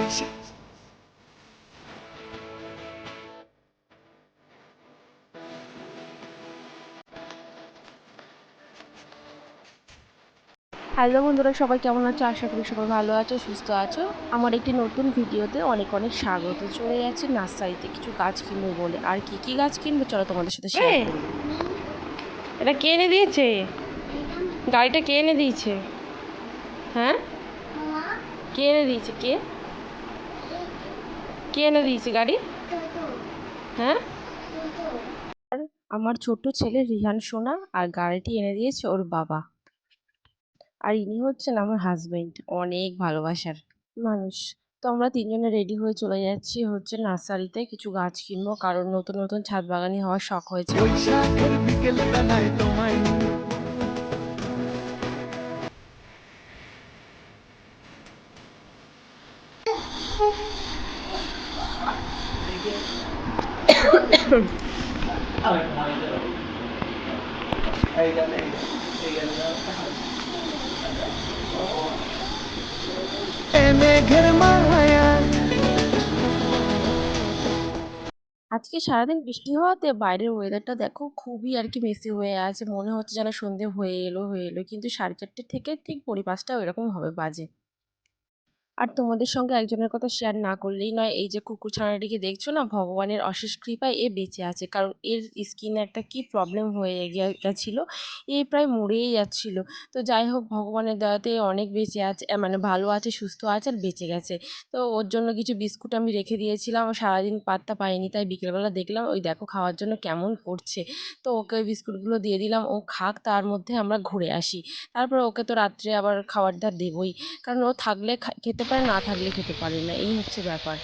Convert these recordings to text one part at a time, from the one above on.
Hello বন্ধুরা, সবাই কেমন আছো? আশা করি সবাই ভালো আছো, সুস্থ আছো। আমার একটি নতুন ভিডিওতে অনেক অনেক স্বাগত। চলে যাচ্ছে নার্সারিতে কিছু গাছ কিনবো বলে। আর কি কি গাছ কিনবো চলো তোমাদের সাথে শেয়ার করি। এটা কে এনে দিয়েছে? গাড়িটা কে এনে দিয়েছে? হ্যাঁ, কে এনে দিয়েছে? কে কে এনে দিয়েছে গাড়ি? হ্যাঁ, আমার ছোট ছেলে রিহান সোনা। আর গাড়িটি এনে দিয়েছে ওর বাবা। আর ইনি হচ্ছেন আমার হাজবেন্ড, অনেক ভালোবাসার মানুষ। তো আমরা তিনজনে রেডি হয়ে চলে যাচ্ছি হচ্ছে নার্সারিতে কিছু গাছ কিনবো, কারণ নতুন নতুন ছাদ বাগানি হওয়ার শখ হয়েছে। আজকে সারাদিন বৃষ্টি হওয়াতে বাইরের ওয়েদারটা দেখো খুবই আর কি মেসি হয়ে আছে, মনে হচ্ছে যেন সন্ধে হয়ে এলো, কিন্তু 4:30 থেকে ঠিক 5:30 এরকম হবে বাজে। আর তোমাদের সঙ্গে একজনের কথা শেয়ার না করলেই নয়, এই যে কুকুর ছানাটিকে দেখছো না, ভগবানের অশেষ কৃপায় এ বেঁচে আছে। কারণ এর স্কিনে একটা কি প্রবলেম হয়ে গেছিল, এ প্রায় মরেই যাচ্ছিল। তো যাই হোক, ভগবানের দয়াতে এ অনেক বেঁচে আছে, মানে ভালো আছে, সুস্থ আছে আর বেঁচে গেছে। তো ওর জন্য কিছু বিস্কুট আমি রেখে দিয়েছিলাম, ও সারাদিন পাত্তা পাইনি, তাই বিকেলবেলা দেখলাম ওই দেখো খাওয়ার জন্য কেমন করছে। তো ওকে ওই বিস্কুটগুলো দিয়ে দিলাম, ও খাক, তার মধ্যে আমরা ঘুরে আসি। তারপর ওকে তো রাত্রে আবার খাবারটা দেবই, কারণ ও থাকলে খেতে পারে, না থাকলে খেতে পারে না, এই হচ্ছে ব্যাপার।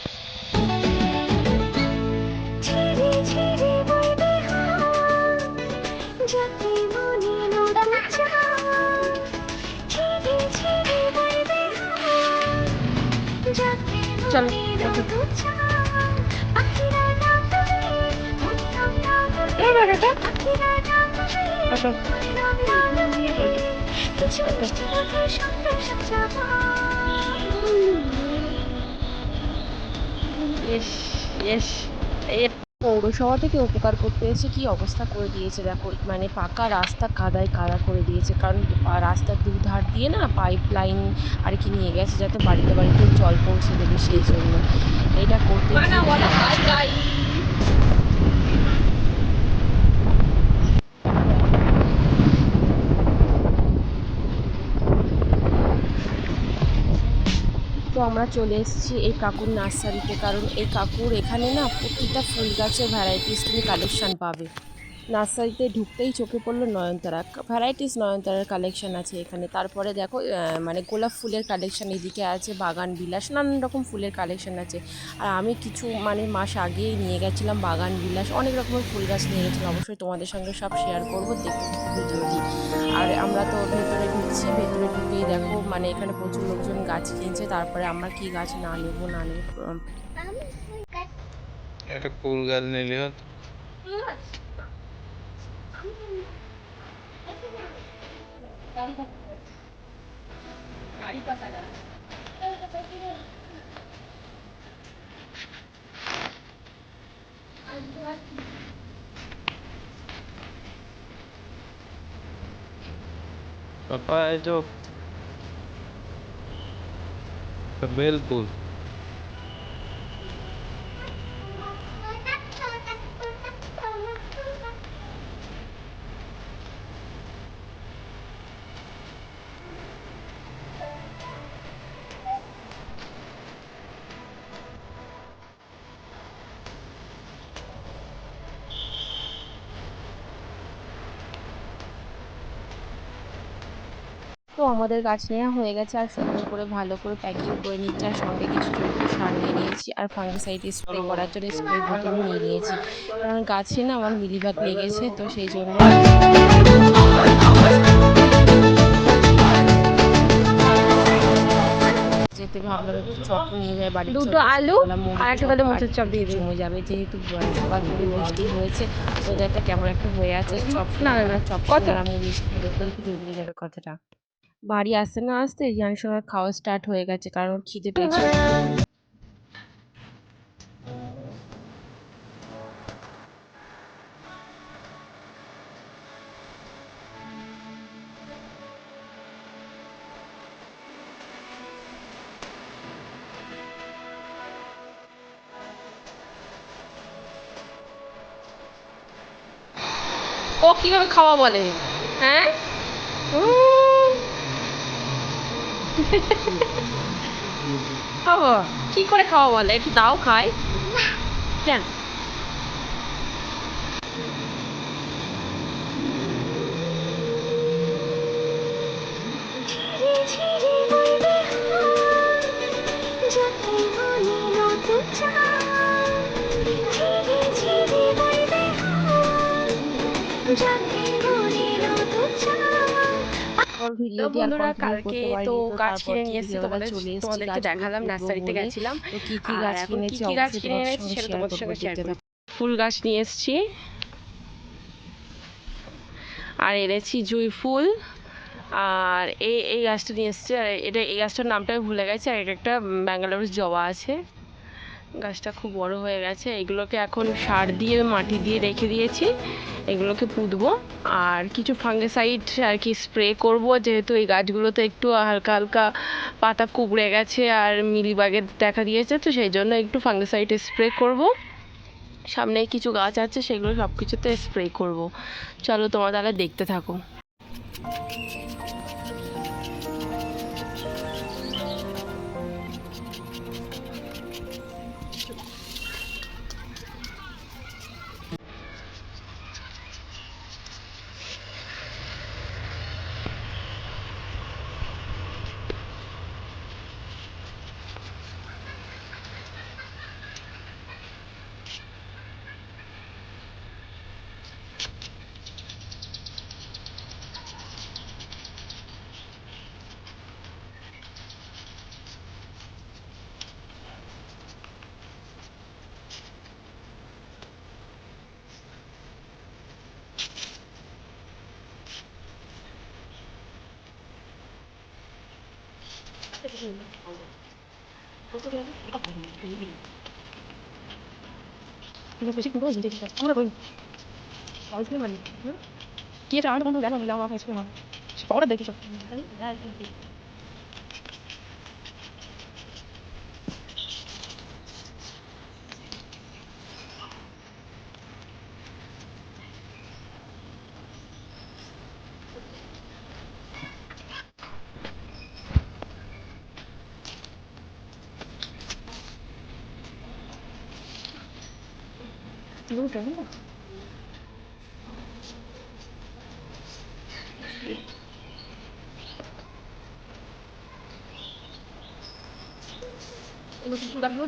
চলো ইস, ইস, এ পৌরসভা থেকে উপকার করতে এসে কি অবস্থা করে দিয়েছে দেখো, মানে পাকা রাস্তা কাদায় কাদা করে দিয়েছে। কারণ রাস্তার দুধার দিয়ে না পাইপ লাইন আর কি নিয়ে গেছে, যাতে বাড়িতে বাড়িতে জল পৌঁছে দেবে, সেই জন্য এটা করতে গিয়ে তো আমরা চলে এসেছি এই কাকুর নার্সারিতে, কারণ এই কাকুর এখানে না প্রতিটা ফুল গাছের ভ্যারাইটিস তুমি কালেকশন পাবে। নার্সারিতে ঢুকতেই চোখে পড়লো নয়নতারা, ভ্যারাইটিস নয়নতারার কালেকশন আছে এখানে। তারপরে দেখো মানে গোলাপ ফুলের কালেকশন এদিকে আছে, বাগান বিলাস, নানান রকম ফুলের কালেকশন আছে। আর আমি কিছু মানে মাস আগেই নিয়ে গেছিলাম বাগান বিলাস, অনেক রকমের ফুল গাছ নিয়ে গেছিলাম, অবশ্যই তোমাদের সঙ্গে সব শেয়ার করবো, দেখতে থাকো ভিডিওটি। আর আমরা তো ভেতরে ঢুকছি, ভেতরে ঢুকেই দেখো মানে এখানে প্রচুর লোকজন গাছ কিনছে। তারপরে আমরা কি গাছ না নেবো একটা কুল গাছ নিলি হত। पापा है जो बेल फूल। তো আমাদের গাছ নেওয়া হয়ে গেছে, আর সুন্দর করে ভালো করে প্যাকিং করে নিচ্ছে, আর সঙ্গে কিছু জৈব সার নিয়ে নিয়েছি, আর ফাঙ্গিসাইড স্প্রে করার জন্য স্প্রে বোতল নিয়ে নিয়েছি। কারণ গাছে না আমার মিলিবাগ লেগেছে, তো সেই জন্য যেতে ভাবলাম একটু চপ নিয়ে যায় বাড়ির, দুটো আলু আর একটা তাহলে মোচের চপ দিয়ে দিই, জমে যাবে যেহেতু সকাল থেকে বৃষ্টি হয়েছে, ওয়েদারটা কেমন একটা হয়ে আছে। চপ না না চপ কত মুড়ি একটু জমে যাবে কথাটা। বাড়ি আসতে না আসতে রিয়ান সোনার খাওয়া স্টার্ট হয়ে গেছে, কারণ ওর খিদে পেয়েছে। ও কিভাবে খাওয়া বলে? হ্যাঁ, উম, খাওয়া কি করে খাওয়া বলে? একটু দাও খাই। কেন? তারপর তো ভিডিওটি আর বন্ধুরা কন্টিনিউ কালকে করতে তো পারিনি, তো গাছ তারপর কিনে কি নিয়ে এসেছি বিকেলবেলা চলে এসেছি তোমাদেরকে গাছগুলো দেখালাম, দেখবো নার্সারিতে বলে। গেছিলাম। তো কি কি আর গাছ এখন কি কিনেছি কি গাছ অবশ্যই কিনে তোমাদের এনেছি সঙ্গে সেটা শেয়ার তোমাদের করবো, সঙ্গে শেয়ার দেখতে করি। থাকো। ফুল গাছ নিয়ে এসেছি, আর এনেছি জুঁই ফুল, আর এই গাছটা নিয়ে এসেছি। আর এই গাছটার নামটা আমি ভুলে গেছি। আর এটা একটা ব্যাঙ্গালোর জবা আছে, গাছটা খুব বড় হয়ে গেছে। এগুলোকে এখন সার দিয়ে মাটি দিয়ে রেখে দিয়েছি, এগুলোকে পুঁতবো। আর কিছু ফাঙ্গিসাইড আর কি স্প্রে করব, যেহেতু এই গাছগুলোতে একটু হালকা হালকা পাতা কুঁকড়ে গেছে আর মিলিবাগের দেখা দিয়েছে, তো সেই জন্য একটু ফাঙ্গিসাইড স্প্রে করব। সামনে কিছু গাছ আছে, সেগুলো সব কিছুতে স্প্রে করব। চলো তোমরা তাহলে দেখতে থাকো।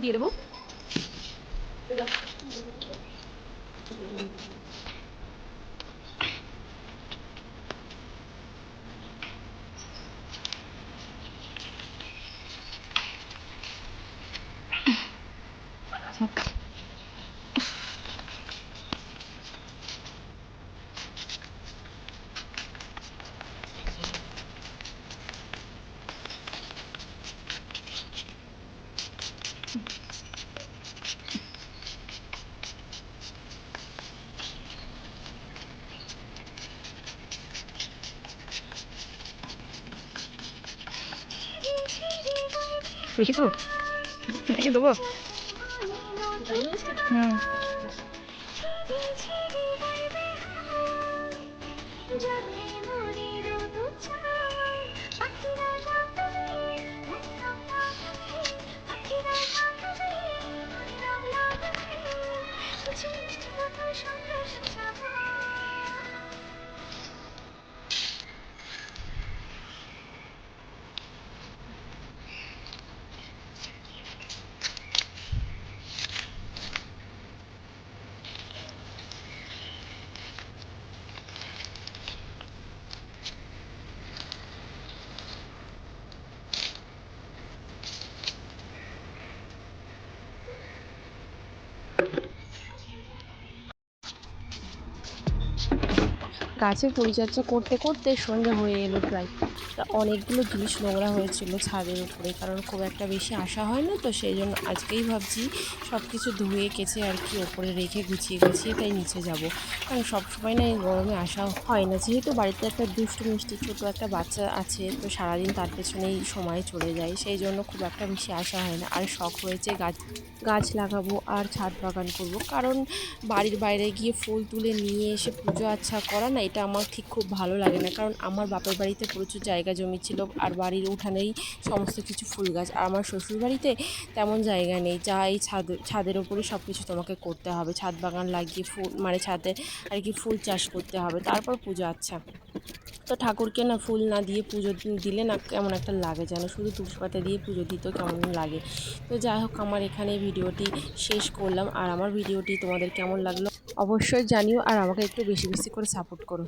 দিয়ে দেবো। দেখেছো, দেখে দেবো। হুম, গাছের পরিচর্যা করতে করতে সন্ধে হয়ে এলো প্রায়। তা অনেকগুলো জিনিস নোংরা হয়েছিল ছাদের উপরে, কারণ খুব একটা বেশি আসা হয় না, তো সেই জন্য আজকেই ভাবছি সব কিছু ধুয়ে কেচে আর কি ওপরে রেখে গুছিয়ে গুছিয়ে তাই নিচে যাব। কারণ সবসময় না এই গরমে আসা হয় না, যেহেতু বাড়িতে একটা দুষ্টু মিষ্টি ছোটো একটা বাচ্চা আছে, তো সারাদিন তার পেছনেই সময় চলে যায়, সেই জন্য খুব একটা বেশি আসা হয় না। আর শখ হয়েছে গাছ গাছ লাগাবো আর ছাদ বাগান করব, কারণ বাড়ির বাইরে গিয়ে ফুল তুলে নিয়ে এসে পুজো আচ্ছা করা না, এটা আমার ঠিক খুব ভালো লাগে না। কারণ আমার বাপের বাড়িতে প্রচুর জায়গা জমি ছিল, আর বাড়ির উঠানেই সমস্ত কিছু ফুল গাছ। আর আমার শ্বশুর বাড়িতে তেমন জায়গা নেই, যা এই ছাদের ওপরে সব কিছু তোমাকে করতে হবে, ছাদ বাগান লাগিয়ে ফুল মানে ছাদে আর কি ফুল চাষ করতে হবে, তারপর পুজো আচ্ছা। তো ঠাকুরকে না ফুল না দিয়ে পুজো দিলে না কেমন একটা লাগে, যেন শুধু তুলসী পাতা দিয়ে পুজো দিতেও কেমন লাগে। তো যাই হোক, আমার এখানে ভিডিওটি শেষ করলাম। আর আমার ভিডিওটি তোমাদের কেমন লাগলো অবশ্যই জানিও, আর আমাকে একটু বেশি বেশি করে সাপোর্ট করো।